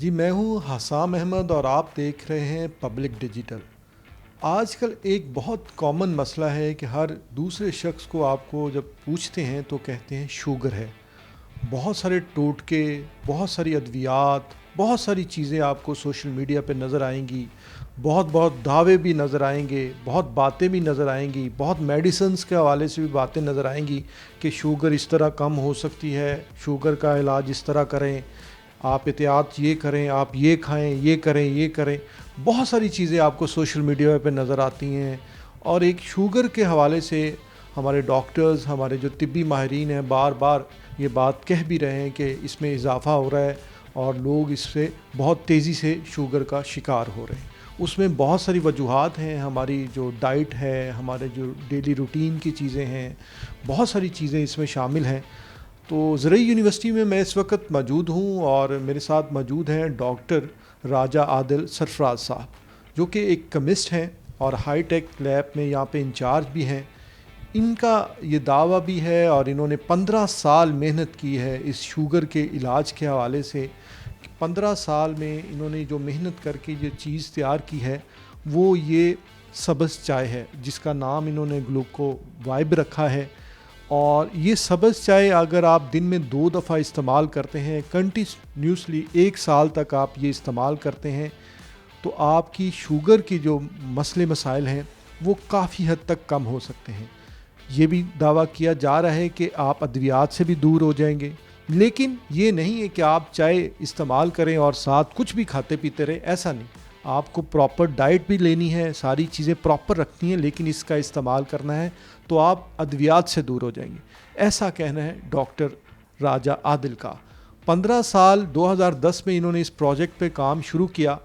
جی میں ہوں حسام احمد اور آپ دیکھ رہے ہیں پبلک ڈیجیٹل۔ آج کل ایک بہت کامن مسئلہ ہے کہ ہر دوسرے شخص کو آپ کو جب پوچھتے ہیں تو کہتے ہیں شوگر ہے۔ بہت سارے ٹوٹکے، بہت ساری ادویات، بہت ساری چیزیں آپ کو سوشل میڈیا پہ نظر آئیں گی، بہت دعوے بھی نظر آئیں گے، بہت باتیں بھی نظر آئیں گی، بہت میڈیسنز کے حوالے سے بھی باتیں نظر آئیں گی کہ شوگر اس طرح کم ہو سکتی ہے، شوگر کا علاج اس طرح کریں، آپ احتیاط یہ کریں، آپ یہ کھائیں، یہ کریں، یہ کریں۔ بہت ساری چیزیں آپ کو سوشل میڈیا پہ نظر آتی ہیں، اور ایک شوگر کے حوالے سے ہمارے ڈاکٹرز، ہمارے جو طبی ماہرین ہیں، بار بار یہ بات کہہ بھی رہے ہیں کہ اس میں اضافہ ہو رہا ہے اور لوگ اس سے بہت تیزی سے شوگر کا شکار ہو رہے ہیں۔ اس میں بہت ساری وجوہات ہیں، ہماری جو ڈائٹ ہے، ہمارے جو ڈیلی روٹین کی چیزیں ہیں، بہت ساری چیزیں اس میں شامل ہیں۔ تو زرعی یونیورسٹی میں اس وقت موجود ہوں، اور میرے ساتھ موجود ہیں ڈاکٹر راجہ عادل سرفراز صاحب، جو کہ ایک کیمسٹ ہیں اور ہائی ٹیک لیب میں یہاں پہ انچارج بھی ہیں۔ ان کا یہ دعویٰ بھی ہے، اور انہوں نے 15 سال محنت کی ہے اس شوگر کے علاج کے حوالے سے۔ 15 سال میں انہوں نے جو محنت کر کے یہ چیز تیار کی ہے وہ یہ سبز چائے ہے، جس کا نام انہوں نے گلوکو وائب رکھا ہے۔ اور یہ سبز چائے اگر آپ دن میں 2 دفعہ استعمال کرتے ہیں، کنٹینیوسلی 1 سال تک آپ یہ استعمال کرتے ہیں، تو آپ کی شوگر کی جو مسئلے مسائل ہیں وہ کافی حد تک کم ہو سکتے ہیں۔ یہ بھی دعویٰ کیا جا رہا ہے کہ آپ ادویات سے بھی دور ہو جائیں گے، لیکن یہ نہیں ہے کہ آپ چائے استعمال کریں اور ساتھ کچھ بھی کھاتے پیتے رہیں، ایسا نہیں۔ آپ کو پراپر ڈائٹ بھی لینی ہے، ساری چیزیں پراپر رکھنی ہیں، لیکن اس کا استعمال کرنا ہے تو آپ ادویات سے دور ہو جائیں گے، ایسا کہنا ہے ڈاکٹر راجہ عادل کا۔ 15 سال 2010 میں انہوں نے اس پروجیکٹ پہ کام شروع کیا۔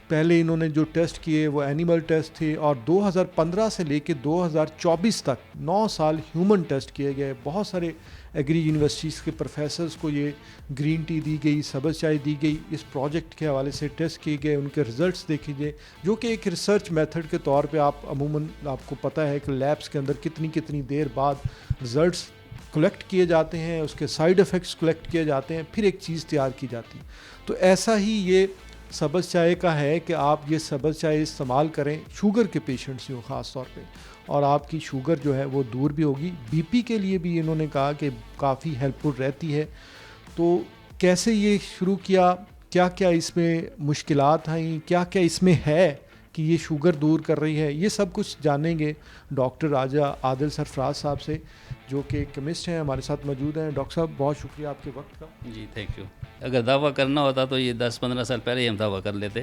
پہلے انہوں نے جو ٹیسٹ کیے وہ اینیمل ٹیسٹ تھے، اور 2015 سے لے کے 2024 تک 9 سال ہیومن ٹیسٹ کیے گئے۔ بہت سارے ایگری یونیورسٹیز کے پروفیسرز کو یہ گرین ٹی دی گئی، سبز چائے دی گئی، اس پروجیکٹ کے حوالے سے ٹیسٹ کیے گئے، ان کے رزلٹس دیکھے گئے، جو کہ ایک ریسرچ میتھڈ کے طور پہ عموماً آپ کو پتہ ہے کہ لیبس کے اندر کتنی دیر بعد رزلٹس کلیکٹ کیے جاتے ہیں، اس کے سائیڈ ایفیکٹس کلیکٹ کیے جاتے ہیں، پھر ایک چیز تیار کی جاتی ہے۔ تو ایسا ہی یہ سبز چائے کا ہے کہ آپ یہ سبز چائے استعمال کریں شوگر کے پیشنٹس ہوں خاص طور پہ، اور آپ کی شوگر جو ہے وہ دور بھی ہوگی۔ بی پی کے لیے بھی انہوں نے کہا کہ کافی ہیلپ فل رہتی ہے۔ تو کیسے یہ شروع کیا، کیا کیا اس میں مشکلات آئیں، کیا کیا اس میں ہے کہ یہ شوگر دور کر رہی ہے، یہ سب کچھ جانیں گے ڈاکٹر راجہ عادل سرفراز صاحب سے، جو کہ کیمسٹ ہیں، ہمارے ساتھ موجود ہیں۔ ڈاکٹر صاحب بہت شکریہ آپ کے وقت کا۔ جی تھینک یو۔ اگر دعویٰ کرنا ہوتا تو یہ 10-15 سال پہلے ہی ہم دعویٰ کر لیتے۔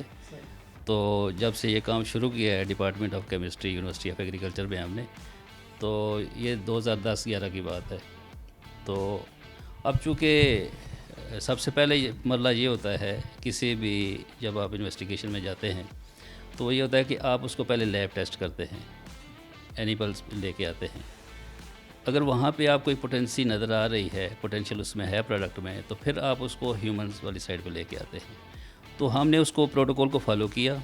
تو جب سے یہ کام شروع کیا ہے department of chemistry university of agriculture میں ہم نے، تو یہ 2010-11 کی بات ہے۔ تو اب چونکہ سب سے پہلے مرحلہ یہ ہوتا ہے کسی بھی جب آپ انویسٹیگیشن میں جاتے ہیں تو وہ یہ ہوتا ہے کہ آپ اس کو پہلے لیب ٹیسٹ کرتے ہیں، اینیملس لے کے آتے ہیں۔ اگر وہاں پہ آپ کوئی پوٹینسی نظر آ رہی ہے، پوٹینشیل اس میں ہے پروڈکٹ میں، تو پھر آپ اس کو ہیومنز والی سائڈ پہ لے کے آتے ہیں۔ تو ہم نے اس کو پروٹوکول کو فالو کیا،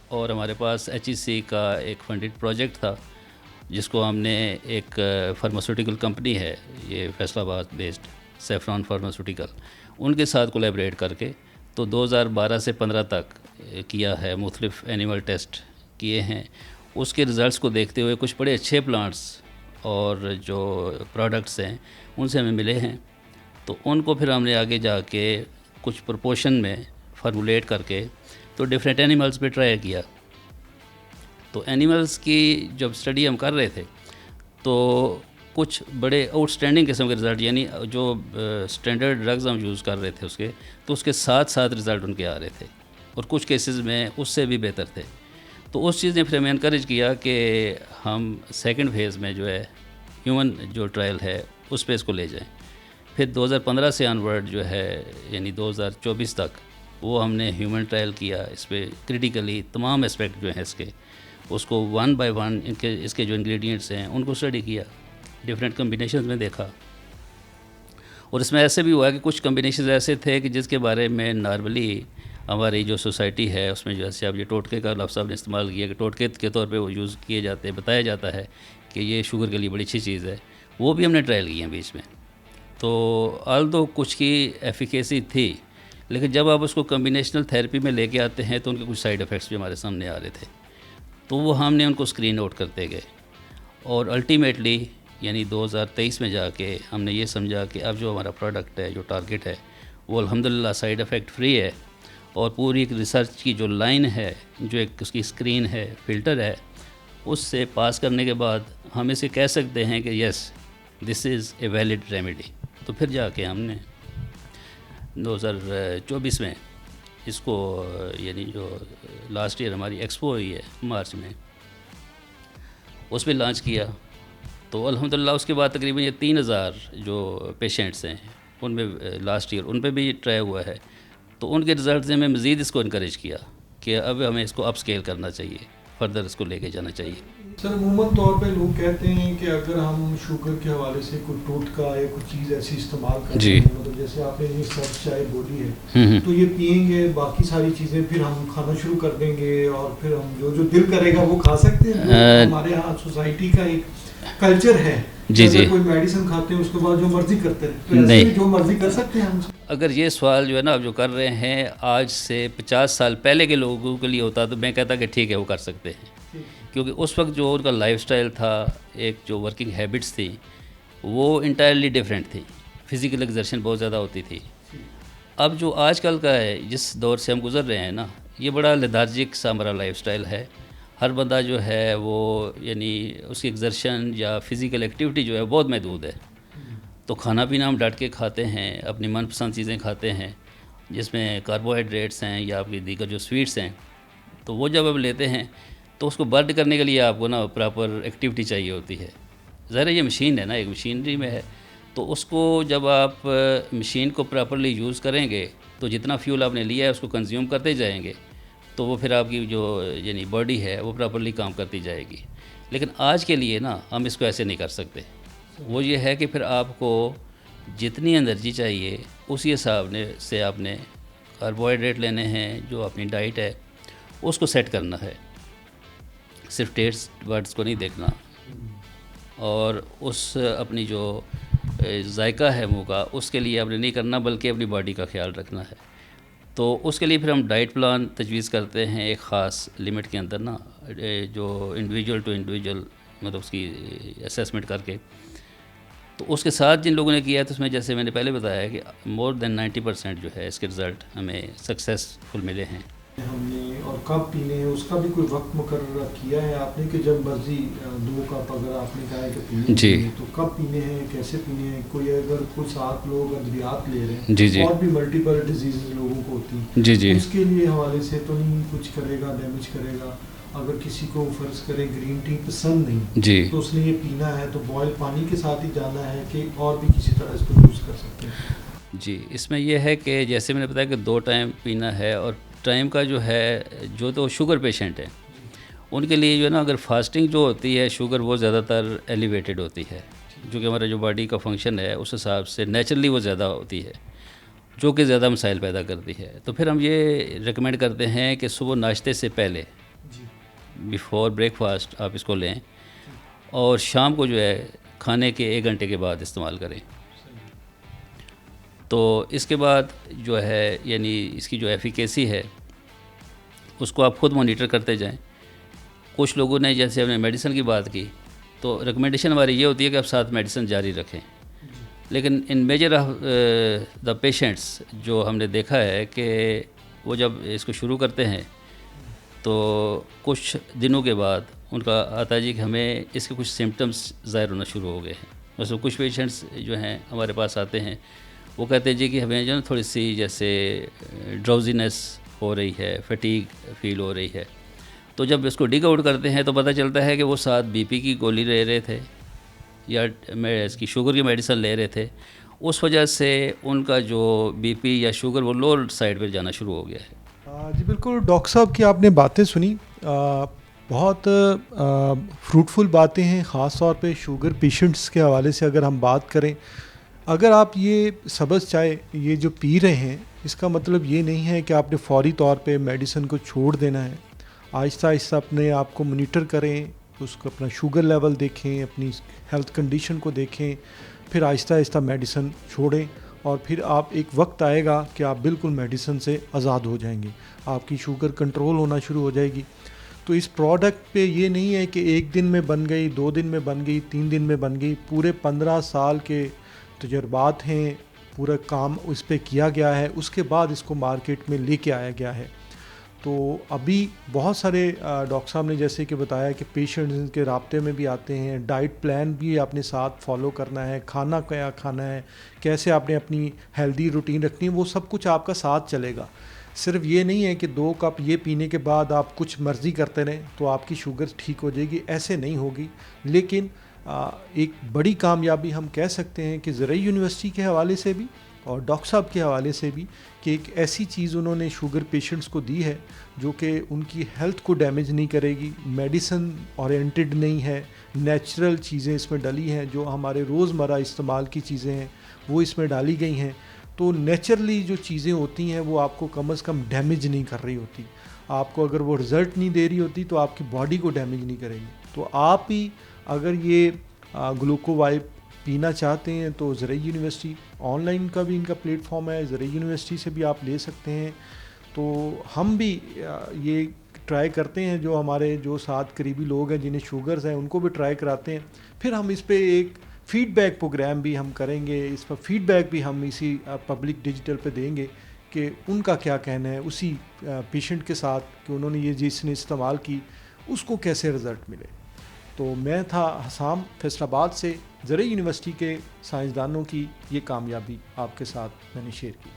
اور ہمارے پاس HEC کا ایک فنڈڈ پروجیکٹ تھا، جس کو ہم نے ایک فارماسیوٹیکل کمپنی ہے، یہ فیصل آباد بیسڈ سیفران فارماسیوٹیکل، ان کے ساتھ کولیبریٹ کر کے تو 2012 سے 15 تک کیا ہے، مختلف اینیمل ٹیسٹ کیے ہیں۔ اس کے رزلٹس کو دیکھتے ہوئے کچھ بڑے اچھے پلانٹس اور جو پروڈکٹس ہیں ان سے ہمیں ملے ہیں، تو ان کو پھر ہم نے آگے جا کے کچھ پرپورشن میں فارمولیٹ کر کے تو ڈیفرینٹ اینیملز پہ ٹرائی کیا۔ تو اینیملز کی جب اسٹڈی ہم کر رہے تھے تو کچھ بڑے آؤٹ اسٹینڈنگ قسم کے رزلٹ، یعنی جو اسٹینڈرڈ ڈرگز ہم یوز کر رہے تھے اس کے، تو اس کے ساتھ رزلٹ ان کے آ رہے تھے، اور کچھ کیسز میں اس سے بھی بہتر تھے۔ تو اس چیز نے پھر ہمیں انکریج کیا کہ ہم سیکنڈ فیز میں جو ہے ہیومن جو ٹرائل ہے اس پہ اس کو لے جائیں۔ پھر 2015 سے آنورڈ جو ہے، یعنی 2024 تک، وہ ہم نے ہیومن ٹرائل کیا۔ اس پہ کریٹیکلی تمام اسپیکٹ جو ہیں اس کو 1 بائی 1 اس کے جو انگریڈینٹس ہیں ان کو اسٹڈی کیا، ڈفرینٹ کمبینیشنز میں دیکھا۔ اور اس میں ایسے بھی ہوا کہ کچھ کمبینیشنز ایسے تھے کہ جس کے بارے میں نارملی ہماری جو سوسائٹی ہے اس میں جو ہے اب یہ ٹوٹکے کا لفظ آپ نے استعمال کیا کہ ٹوٹکے کے طور پہ وہ یوز کیے جاتے ہیں، بتایا جاتا ہے کہ یہ شوگر کے لیے بڑی اچھی چیز ہے، وہ بھی ہم نے ٹرائل کی ہیں بیچ میں۔ تو آلدو کچھ کی ایفیکیسی تھی، لیکن جب آپ اس کو کمبینیشنل تھیراپی میں لے کے آتے ہیں تو ان کے کچھ سائیڈ ایفیکٹس بھی ہمارے سامنے آ رہے تھے، تو وہ ہم نے ان کو اسکرین آؤٹ کرتے گئے، اور الٹیمیٹلی یعنی 2023 میں جا کے ہم نے یہ سمجھا کہ اب جو ہمارا پروڈکٹ ہے، جو ٹارگٹ ہے، وہ الحمدللہ سائیڈ ایفیکٹ فری ہے، اور پوری ایک ریسرچ کی جو لائن ہے، جو ایک اس کی اسکرین ہے، فلٹر ہے، اس سے پاس کرنے کے بعد ہم اسے کہہ سکتے ہیں کہ یس دس از اے ویلڈ ریمیڈی۔ تو پھر جا کے ہم نے 2024 میں اس کو یعنی جو لاسٹ ایئر ہماری ایکسپو ہوئی ہے مارچ میں، اس میں لانچ کیا، تو الحمدللہ اس کے بعد تقریباً یہ 3000 جو پیشنٹس ہیں ان میں لاسٹ ایئر ان پہ بھی ٹرائی ہوا ہے، تو ان کے رزلٹس نے ہمیں مزید اس کو انکریج کیا کہ اب ہمیں اس کو اپ اسکیل کرنا چاہیے، فردر اس کو لے کے جانا چاہیے۔ سر عموماً طور پہ لوگ کہتے ہیں کہ اگر ہم شوگر کے حوالے سے کوئی ٹوٹکا یا کوئی چیز ایسی استعمال کرتے ہیں، مطلب جیسے آپ نے یہ سب چائے بولی ہے تو یہ پئیں گے، باقی ساری چیزیں پھر ہم کھانا شروع کر دیں گے اور پھر ہم جو دل کرے گا وہ کھا سکتے ہیں۔ ہمارے ہاں سوسائٹی کا ایک کلچر ہے، اگر کوئی میڈیسن کھاتے ہیں اس کے بعد جو مرضی کرتے ہیں، نہیں جو مرضی کر سکتے ہیں ہم۔ اگر یہ سوال جو ہے نا آپ جو کر رہے ہیں آج سے 50 سال پہلے کے لوگوں کے لیے ہوتا تو میں کہتا کہ ٹھیک ہے وہ کر سکتے ہیں، کیونکہ اس وقت جو ان کا لائف سٹائل تھا، ایک جو ورکنگ ہیبٹس تھی وہ انٹائرلی ڈیفرنٹ تھی، فزیکل ایگزرشن بہت زیادہ ہوتی تھی۔ اب جو آج کل کا ہے، جس دور سے ہم گزر رہے ہیں نا، یہ بڑا لیتھارجک سا ہمارا لائف سٹائل ہے، ہر بندہ جو ہے وہ یعنی اس کی ایگزرشن یا فزیکل ایکٹیویٹی جو ہے بہت محدود ہے، تو کھانا پینا ہم ڈٹ کے کھاتے ہیں، اپنی من پسند چیزیں کھاتے ہیں جس میں کاربوہائیڈریٹس ہیں یا آپ کی دیگر جو سویٹس ہیں، تو وہ جب آپ لیتے ہیں تو اس کو برن کرنے کے لیے آپ کو نا پراپر ایکٹیویٹی چاہیے ہوتی ہے۔ ظاہر یہ مشین ہے نا، ایک مشینری میں ہے، تو اس کو جب آپ مشین کو پراپرلی یوز کریں گے تو جتنا فیول آپ نے لیا ہے اس کو کنزیوم کرتے جائیں گے، تو وہ پھر آپ کی جو یعنی باڈی ہے وہ پراپرلی کام کرتی جائے گی۔ لیکن آج کے لیے نا ہم اس کو ایسے نہیں کر سکتے، وہ یہ ہے کہ پھر آپ کو جتنی انرجی چاہیے اسی حساب سے آپ نے کاربوہائیڈریٹ لینے ہیں، جو اپنی ڈائٹ ہے اس کو سیٹ کرنا ہے، صرف ٹیسٹ ورڈز کو نہیں دیکھنا، اور اس اپنی جو ذائقہ ہے منہ کا اس کے لیے آپ نے نہیں کرنا، بلکہ اپنی باڈی کا خیال رکھنا ہے۔ تو اس کے لیے پھر ہم ڈائٹ پلان تجویز کرتے ہیں ایک خاص لمٹ کے اندر نا، جو انڈیویجول ٹو انڈیویجول مطلب اس کی اسیسمنٹ کر کے، تو اس کے ساتھ جن لوگوں نے کیا ہے تو اس میں جیسے میں نے پہلے بتایا کہ مور دین 90% جو ہے اس کے رزلٹ ہمیں سکسیسفل ملے ہیں۔ ہم نے اور کب پینے ہیں اس کا بھی کوئی وقت مقرر کیا ہے آپ نے کہ جب مرضی 2 کپ اگر آپ نے کہا ہے کہ پینے تو کب پینے ہیں، کیسے پینے ہیں؟ کوئی اگر کوئی 7 لوگ ادویات لے رہے ہیں اور بھی ملٹیپل ڈیزیز لوگوں کو ہوتی ہیں، اس کے لیے حوالے سے تو نہیں کچھ کرے گا، ڈیمیج کرے گا؟ اگر کسی کو فرض کرے گرین ٹی پسند نہیں تو اس نے یہ پینا ہے تو بوائل پانی کے ساتھ ہی جانا ہے کہ اور بھی کسی طرح اس کو یوز کر سکتے ہیں؟ جی، اس میں یہ ہے کہ جیسے میں نے بتایا کہ 2 ٹائم پینا ہے، اور ٹائم کا جو ہے جو تو شوگر پیشنٹ ہیں ان کے لیے جو ہے نا اگر فاسٹنگ جو ہوتی ہے شوگر وہ زیادہ تر ایلیویٹڈ ہوتی ہے، جو کہ ہمارا جو باڈی کا فنکشن ہے اس حساب سے نیچرلی وہ زیادہ ہوتی ہے، جو کہ زیادہ مسائل پیدا کرتی ہے۔ تو پھر ہم یہ ریکمینڈ کرتے ہیں کہ صبح ناشتے سے پہلے بیفور بریک فاسٹ آپ اس کو لیں، اور شام کو جو ہے کھانے کے 1 گھنٹے کے بعد استعمال کریں۔ تو اس کے بعد جو ہے یعنی اس کی جو ایفیکیسی ہے اس کو آپ خود مانیٹر کرتے جائیں۔ کچھ لوگوں نے جیسے ہم نے میڈیسن کی بات کی تو ریکمنڈیشن ہماری یہ ہوتی ہے کہ آپ ساتھ میڈیسن جاری رکھیں، لیکن ان میجر آف دا پیشنٹس جو ہم نے دیکھا ہے کہ وہ جب اس کو شروع کرتے ہیں تو کچھ دنوں کے بعد ان کا آتا ہے جی کہ ہمیں اس کے کچھ سمپٹمس ظاہر ہونا شروع ہو گئے ہیں۔ مثلا کچھ پیشنٹس جو ہیں ہمارے پاس آتے ہیں وہ کہتے ہیں جی کہ ہمیں جو ہے تھوڑی سی جیسے ڈراؤزینس ہو رہی ہے، فٹیگ فیل ہو رہی ہے، تو جب اس کو ڈگ آؤٹ کرتے ہیں تو پتہ چلتا ہے کہ وہ ساتھ بی پی کی گولی لے رہے تھے یا اس کی شوگر کی میڈیسن لے رہے تھے، اس وجہ سے ان کا جو بی پی یا شوگر وہ لوور سائڈ پہ جانا شروع ہو گیا ہے۔ جی بالکل ڈاکٹر صاحب کی آپ نے باتیں سنی، بہت فروٹفل باتیں ہیں، خاص طور پہ شوگر پیشنٹس کے حوالے سے اگر ہم بات کریں۔ اگر آپ یہ سبز چائے یہ جو پی رہے ہیں اس کا مطلب یہ نہیں ہے کہ آپ نے فوری طور پہ میڈیسن کو چھوڑ دینا ہے، آہستہ آہستہ اپنے آپ کو مانیٹر کریں، اس کو اپنا شوگر لیول دیکھیں، اپنی ہیلتھ کنڈیشن کو دیکھیں، پھر آہستہ آہستہ میڈیسن چھوڑیں اور پھر آپ ایک وقت آئے گا کہ آپ بالکل میڈیسن سے آزاد ہو جائیں گے, آپ کی شوگر کنٹرول ہونا شروع ہو جائے گی. تو اس پروڈکٹ پہ یہ نہیں ہے کہ 1 دن میں بن گئی, 2 دن میں بن گئی, 3 دن میں بن گئی, پورے 15 سال کے تجربات ہیں, پورا کام اس پہ کیا گیا ہے, اس کے بعد اس کو مارکیٹ میں لے کے آیا گیا ہے. تو ابھی بہت سارے ڈاکٹر صاحب نے جیسے کہ بتایا کہ پیشنٹس کے رابطے میں بھی آتے ہیں, ڈائٹ پلان بھی آپ نے ساتھ فالو کرنا ہے, کھانا کیا کھانا ہے, کیسے آپ نے اپنی ہیلدی روٹین رکھنی ہے, وہ سب کچھ آپ کا ساتھ چلے گا. صرف یہ نہیں ہے کہ 2 کپ یہ پینے کے بعد آپ کچھ مرضی کرتے رہیں تو آپ کی شوگر ٹھیک ہو جائے گی, ایسے نہیں ہوگی. لیکن ایک بڑی کامیابی ہم کہہ سکتے ہیں کہ زرعی یونیورسٹی کے حوالے سے بھی اور ڈاکٹر صاحب کے حوالے سے بھی کہ ایک ایسی چیز انہوں نے شوگر پیشنٹس کو دی ہے جو کہ ان کی ہیلتھ کو ڈیمیج نہیں کرے گی, میڈیسن اورینٹڈ نہیں ہے, نیچرل چیزیں اس میں ڈلی ہیں, جو ہمارے روزمرہ استعمال کی چیزیں ہیں وہ اس میں ڈالی گئی ہیں. تو نیچرلی جو چیزیں ہوتی ہیں وہ آپ کو کم از کم ڈیمیج نہیں کر رہی ہوتی. آپ کو اگر وہ رزلٹ نہیں دے رہی ہوتی تو آپ کی باڈی کو ڈیمیج نہیں کرے گی. تو آپ ہی اگر یہ گلوکووائپ پینا چاہتے ہیں تو زرعی یونیورسٹی آن لائن کا بھی ان کا پلیٹ فارم ہے, زرعی یونیورسٹی سے بھی آپ لے سکتے ہیں. تو ہم بھی یہ ٹرائی کرتے ہیں, جو ہمارے جو ساتھ قریبی لوگ ہیں جنہیں شوگرز ہیں ان کو بھی ٹرائی کراتے ہیں. پھر ہم اس پہ ایک فیڈ بیک پروگرام بھی ہم کریں گے, اس پر فیڈ بیک بھی ہم اسی پبلک ڈیجیٹل پہ دیں گے کہ ان کا کیا کہنا ہے اسی پیشنٹ کے ساتھ کہ انہوں نے یہ جس نے استعمال کی اس کو کیسے رزلٹ ملے. تو میں تھا حسام فیصل آباد سے, زرعی یونیورسٹی کے سائنسدانوں کی یہ کامیابی آپ کے ساتھ میں نے شیئر کی.